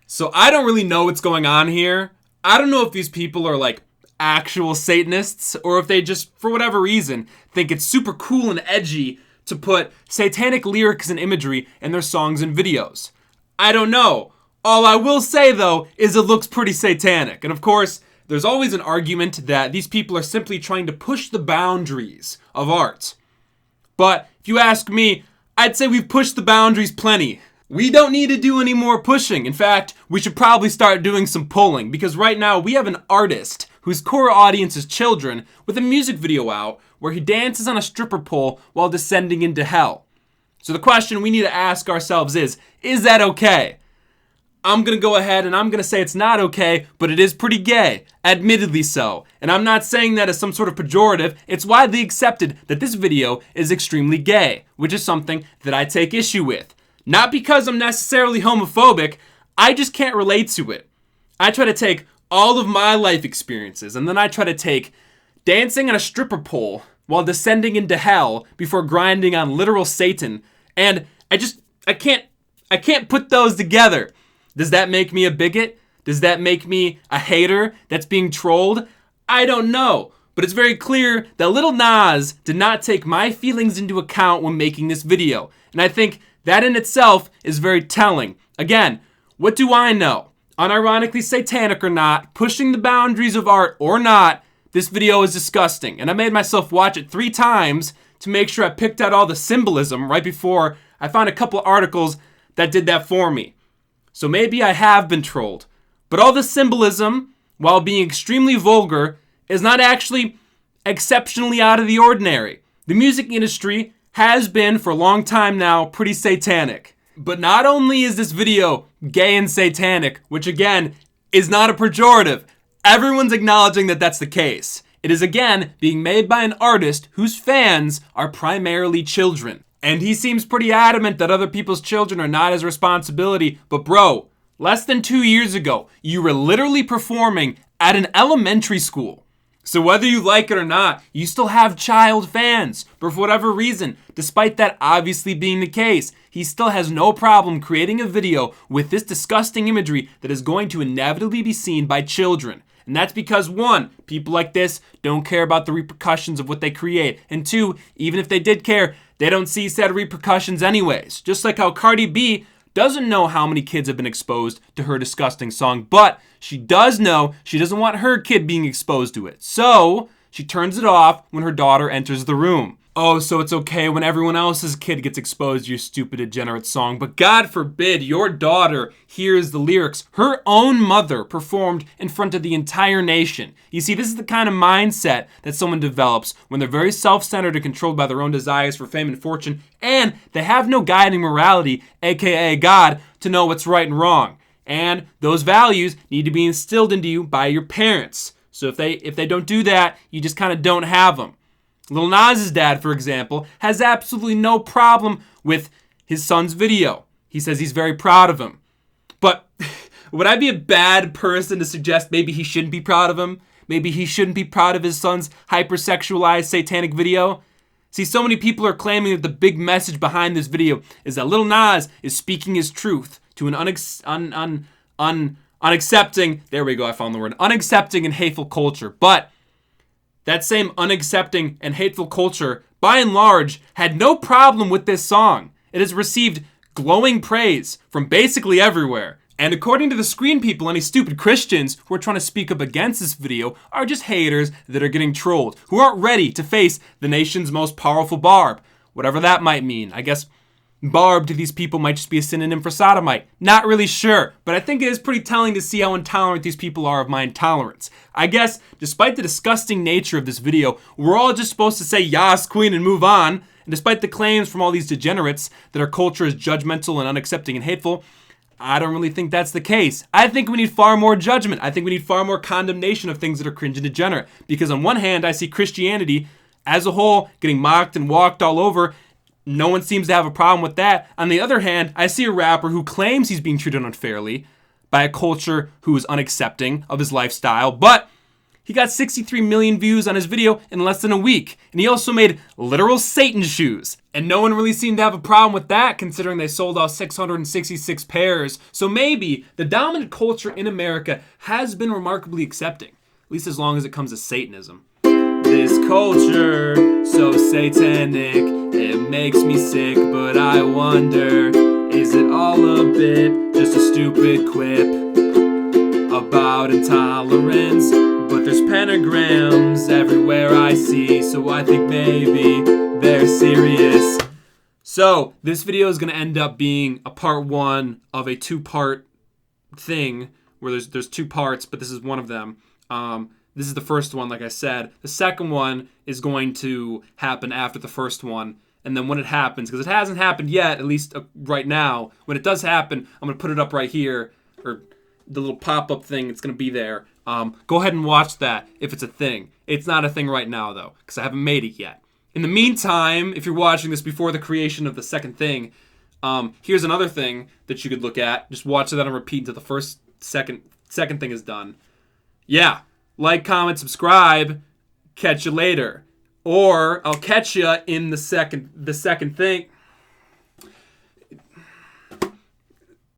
So I don't really know what's going on here. I don't know if these people are like actual Satanists or if they just, for whatever reason, think it's super cool and edgy to put satanic lyrics and imagery in their songs and videos. I don't know. All I will say, though, is it looks pretty satanic. And of course, there's always an argument that these people are simply trying to push the boundaries of art. But if you ask me, I'd say we've pushed the boundaries plenty. We don't need to do any more pushing. In fact, we should probably start doing some pulling, because right now we have an artist whose core audience is children with a music video out where he dances on a stripper pole while descending into hell. So the question we need to ask ourselves is that okay? I'm going to go ahead and I'm going to say it's not okay, but it is pretty gay, admittedly so. And I'm not saying that as some sort of pejorative. It's widely accepted that this video is extremely gay, which is something that I take issue with. Not because I'm necessarily homophobic, I just can't relate to it. I try to take all of my life experiences and then I try to take dancing on a stripper pole while descending into hell before grinding on literal Satan, and I can't put those together. Does that make me a bigot? Does that make me a hater that's being trolled? I don't know. But it's very clear that Lil Nas did not take my feelings into account when making this video. And I think that in itself is very telling. Again, what do I know? Unironically satanic or not, pushing the boundaries of art or not, this video is disgusting. And I made myself watch it 3 times to make sure I picked out all the symbolism right before I found a couple articles that did that for me. So maybe I have been trolled. But all the symbolism, while being extremely vulgar, is not actually exceptionally out of the ordinary. The music industry has been, for a long time now, pretty satanic. But not only is this video gay and satanic, which again, is not a pejorative, everyone's acknowledging that that's the case. It is again being made by an artist whose fans are primarily children. And he seems pretty adamant that other people's children are not his responsibility. But bro, less than 2 years ago, you were literally performing at an elementary school. So whether you like it or not, you still have child fans. But for whatever reason, despite that obviously being the case, he still has no problem creating a video with this disgusting imagery that is going to inevitably be seen by children. And that's because 1, people like this don't care about the repercussions of what they create. And 2, even if they did care, they don't see said repercussions anyways. Just like how Cardi B doesn't know how many kids have been exposed to her disgusting song, but she does know she doesn't want her kid being exposed to it. So she turns it off when her daughter enters the room. Oh, so it's okay when everyone else's kid gets exposed to your stupid, degenerate song, but God forbid your daughter hears the lyrics her own mother performed in front of the entire nation. You see, this is the kind of mindset that someone develops when they're very self-centered and controlled by their own desires for fame and fortune, and they have no guiding morality, aka God, to know what's right and wrong. And those values need to be instilled into you by your parents. So if they don't do that, you just kind of don't have them. Lil Nas' dad, for example, has absolutely no problem with his son's video. He says he's very proud of him. But would I be a bad person to suggest maybe he shouldn't be proud of him? Maybe he shouldn't be proud of his son's hypersexualized satanic video? See, so many people are claiming that the big message behind this video is that Lil Nas is speaking his truth to an unaccepting, there we go, I found the word, unaccepting and hateful culture. But that same unaccepting and hateful culture, by and large, had no problem with this song. It has received glowing praise from basically everywhere. And according to the Screen People, any stupid Christians who are trying to speak up against this video are just haters that are getting trolled, who aren't ready to face the nation's most powerful barb. Whatever that might mean. I guess barb to these people might just be a synonym for sodomite. Not really sure, but I think it is pretty telling to see how intolerant these people are of my intolerance. I guess, despite the disgusting nature of this video, we're all just supposed to say yas queen and move on. And despite the claims from all these degenerates that our culture is judgmental and unaccepting and hateful, I don't really think that's the case. I think we need far more judgment. I think we need far more condemnation of things that are cringe and degenerate. Because on one hand, I see Christianity as a whole getting mocked and walked all over. No one seems to have a problem with that. On the other hand, I see a rapper who claims he's being treated unfairly by a culture who is unaccepting of his lifestyle, but He got 63 million views on his video in less than a week. And he also made literal Satan shoes. And no one really seemed to have a problem with that, considering they sold out 666 pairs. So maybe the dominant culture in America has been remarkably accepting, at least as long as it comes to Satanism. This culture, so satanic, it makes me sick, but I wonder, is it all a bit just a stupid quip about intolerance? But there's pentagrams everywhere I see, so I think maybe they're serious. So this video is going to end up being a part 1 of a 2-part thing, where there's 2 parts, but this is one of them. This is the first one, like I said. The second one is going to happen after the first one. And then when it happens, because it hasn't happened yet, at least right now, when it does happen, I'm going to put it up right here, or the little pop-up thing, it's going to be there. Go ahead and watch that if it's a thing. It's not a thing right now, though, because I haven't made it yet. In the meantime, if you're watching this before the creation of the second thing, here's another thing that you could look at. Just watch that on repeat until the second thing is done. Yeah. Like, comment, subscribe. Catch you later. Or I'll catch you in the second thing.